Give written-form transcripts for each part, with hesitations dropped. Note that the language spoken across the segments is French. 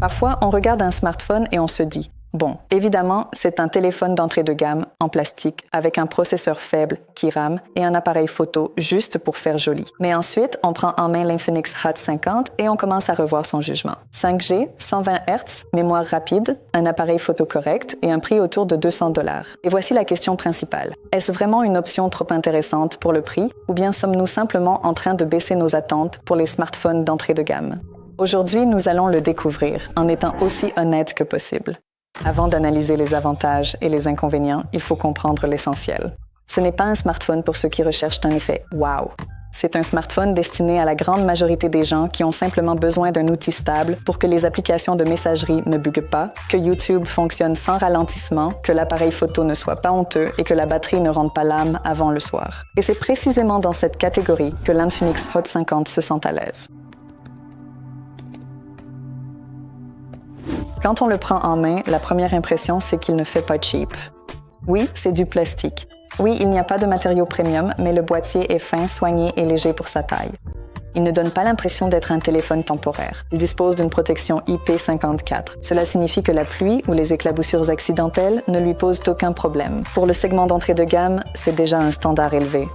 Parfois, on regarde un smartphone et on se dit « Bon, évidemment, c'est un téléphone d'entrée de gamme en plastique avec un processeur faible qui rame et un appareil photo juste pour faire joli. » Mais ensuite, on prend en main l'Infinix Hot 50 et on commence à revoir son jugement. 5G, 120 Hz, mémoire rapide, un appareil photo correct et un prix autour de 200 $. Et voici la question principale. Est-ce vraiment une option trop intéressante pour le prix ou bien sommes-nous simplement en train de baisser nos attentes pour les smartphones d'entrée de gamme? Aujourd'hui, nous allons le découvrir en étant aussi honnêtes que possible. Avant d'analyser les avantages et les inconvénients, il faut comprendre l'essentiel. Ce n'est pas un smartphone pour ceux qui recherchent un effet « wow ». C'est un smartphone destiné à la grande majorité des gens qui ont simplement besoin d'un outil stable pour que les applications de messagerie ne buguent pas, que YouTube fonctionne sans ralentissement, que l'appareil photo ne soit pas honteux et que la batterie ne rende pas l'âme avant le soir. Et c'est précisément dans cette catégorie que l'Infinix Hot 50 se sent à l'aise. Quand on le prend en main, la première impression, c'est qu'il ne fait pas cheap. Oui, c'est du plastique. Oui, il n'y a pas de matériau premium, mais le boîtier est fin, soigné et léger pour sa taille. Il ne donne pas l'impression d'être un téléphone temporaire. Il dispose d'une protection IP54. Cela signifie que la pluie ou les éclaboussures accidentelles ne lui posent aucun problème. Pour le segment d'entrée de gamme, c'est déjà un standard élevé.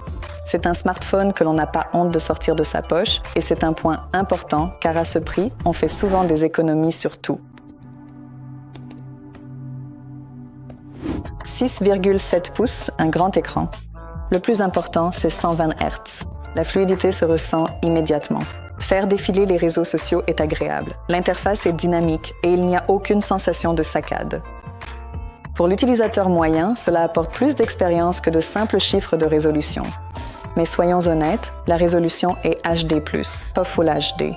C'est un smartphone que l'on n'a pas honte de sortir de sa poche et c'est un point important car à ce prix, on fait souvent des économies sur tout. 6,7 pouces, un grand écran. Le plus important, c'est 120 Hz. La fluidité se ressent immédiatement. Faire défiler les réseaux sociaux est agréable. L'interface est dynamique et il n'y a aucune sensation de saccade. Pour l'utilisateur moyen, cela apporte plus d'expérience que de simples chiffres de résolution. Mais soyons honnêtes, la résolution est HD+, pas Full HD.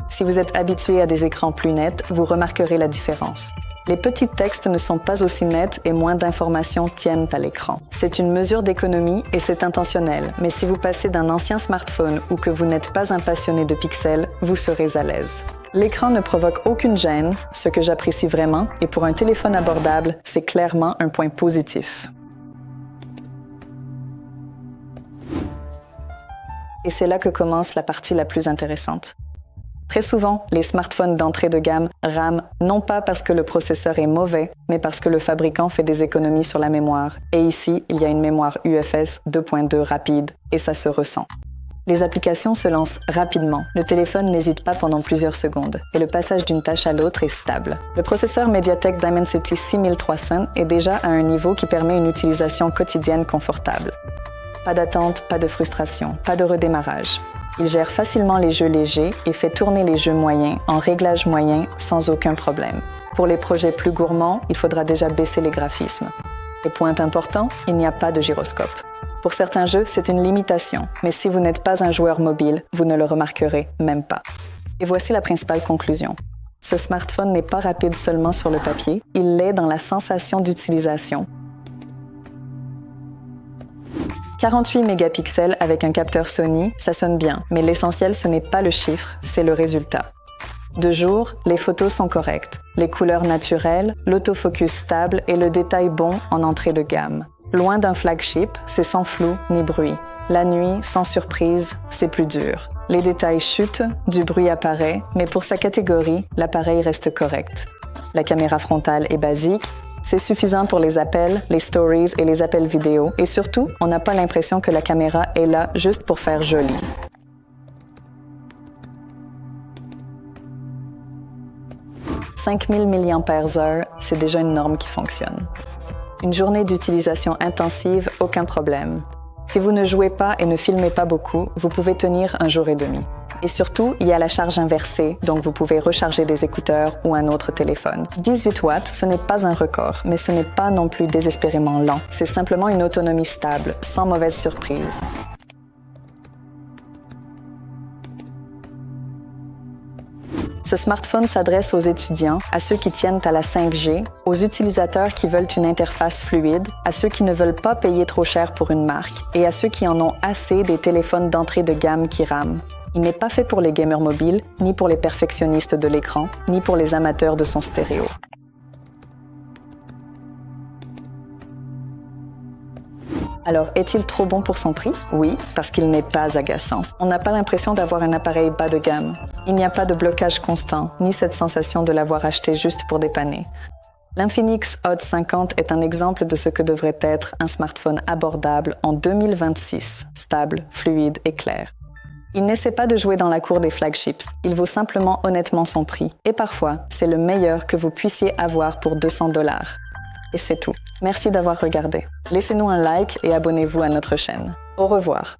Si vous êtes habitué à des écrans plus nets, vous remarquerez la différence. Les petits textes ne sont pas aussi nets et moins d'informations tiennent à l'écran. C'est une mesure d'économie et c'est intentionnel, mais si vous passez d'un ancien smartphone ou que vous n'êtes pas un passionné de pixels, vous serez à l'aise. L'écran ne provoque aucune gêne, ce que j'apprécie vraiment, et pour un téléphone abordable, c'est clairement un point positif. Et c'est là que commence la partie la plus intéressante. Très souvent, les smartphones d'entrée de gamme rament non pas parce que le processeur est mauvais, mais parce que le fabricant fait des économies sur la mémoire. Et ici, il y a une mémoire UFS 2.2 rapide et ça se ressent. Les applications se lancent rapidement. Le téléphone n'hésite pas pendant plusieurs secondes et le passage d'une tâche à l'autre est stable. Le processeur MediaTek Dimensity 6300 est déjà à un niveau qui permet une utilisation quotidienne confortable. Pas d'attente, pas de frustration, pas de redémarrage. Il gère facilement les jeux légers et fait tourner les jeux moyens en réglage moyen sans aucun problème. Pour les projets plus gourmands, il faudra déjà baisser les graphismes. Et point important, il n'y a pas de gyroscope. Pour certains jeux, c'est une limitation, mais si vous n'êtes pas un joueur mobile, vous ne le remarquerez même pas. Et voici la principale conclusion. Ce smartphone n'est pas rapide seulement sur le papier, il l'est dans la sensation d'utilisation. 48 mégapixels avec un capteur Sony, ça sonne bien, mais l'essentiel ce n'est pas le chiffre, c'est le résultat. De jour, les photos sont correctes, les couleurs naturelles, l'autofocus stable et le détail bon en entrée de gamme. Loin d'un flagship, c'est sans flou ni bruit. La nuit, sans surprise, c'est plus dur. Les détails chutent, du bruit apparaît, mais pour sa catégorie, l'appareil reste correct. La caméra frontale est basique, c'est suffisant pour les appels, les stories et les appels vidéo. Et surtout, on n'a pas l'impression que la caméra est là juste pour faire joli. « 5000 mAh, c'est déjà une norme qui fonctionne. Une journée d'utilisation intensive, aucun problème. Si vous ne jouez pas et ne filmez pas beaucoup, vous pouvez tenir un jour et demi. Et surtout, il y a la charge inversée, donc vous pouvez recharger des écouteurs ou un autre téléphone. 18 watts, ce n'est pas un record, mais ce n'est pas non plus désespérément lent. C'est simplement une autonomie stable, sans mauvaise surprise. Ce smartphone s'adresse aux étudiants, à ceux qui tiennent à la 5G, aux utilisateurs qui veulent une interface fluide, à ceux qui ne veulent pas payer trop cher pour une marque et à ceux qui en ont assez des téléphones d'entrée de gamme qui rament. Il n'est pas fait pour les gamers mobiles, ni pour les perfectionnistes de l'écran, ni pour les amateurs de son stéréo. Alors, est-il trop bon pour son prix? Oui, parce qu'il n'est pas agaçant. On n'a pas l'impression d'avoir un appareil bas de gamme. Il n'y a pas de blocage constant, ni cette sensation de l'avoir acheté juste pour dépanner. L'Infinix Hot 50 est un exemple de ce que devrait être un smartphone abordable en 2026, stable, fluide et clair. Il n'essaie pas de jouer dans la cour des flagships, il vaut simplement honnêtement son prix. Et parfois, c'est le meilleur que vous puissiez avoir pour 200 $. Et c'est tout. Merci d'avoir regardé. Laissez-nous un like et abonnez-vous à notre chaîne. Au revoir.